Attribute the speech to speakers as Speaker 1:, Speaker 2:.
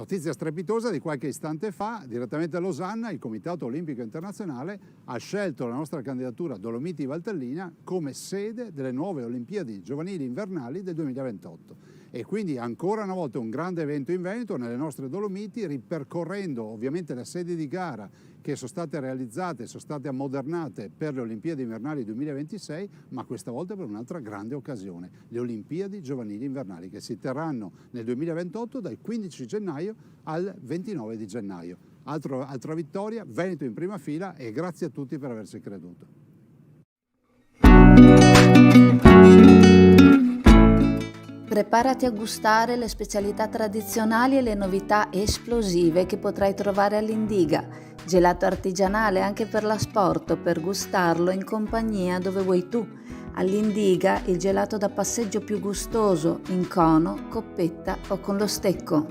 Speaker 1: Notizia strepitosa di qualche istante fa, direttamente a Losanna, il Comitato Olimpico Internazionale ha scelto la nostra candidatura Dolomiti Valtellina come sede delle nuove Olimpiadi giovanili invernali del 2028. E quindi ancora una volta un grande evento in Veneto, nelle nostre Dolomiti, ripercorrendo ovviamente le sedi di gara che sono state realizzate, sono state ammodernate per le Olimpiadi invernali 2026, ma questa volta per un'altra grande occasione, le Olimpiadi giovanili invernali, che si terranno nel 2028 dal 15 gennaio al 29 di gennaio. Altra vittoria, Veneto in prima fila, e grazie a tutti per averci creduto.
Speaker 2: Preparati a gustare le specialità tradizionali e le novità esplosive che potrai trovare all'Indiga. Gelato artigianale anche per l'asporto, per gustarlo in compagnia dove vuoi tu. All'Indiga il gelato da passeggio più gustoso, in cono, coppetta o con lo stecco.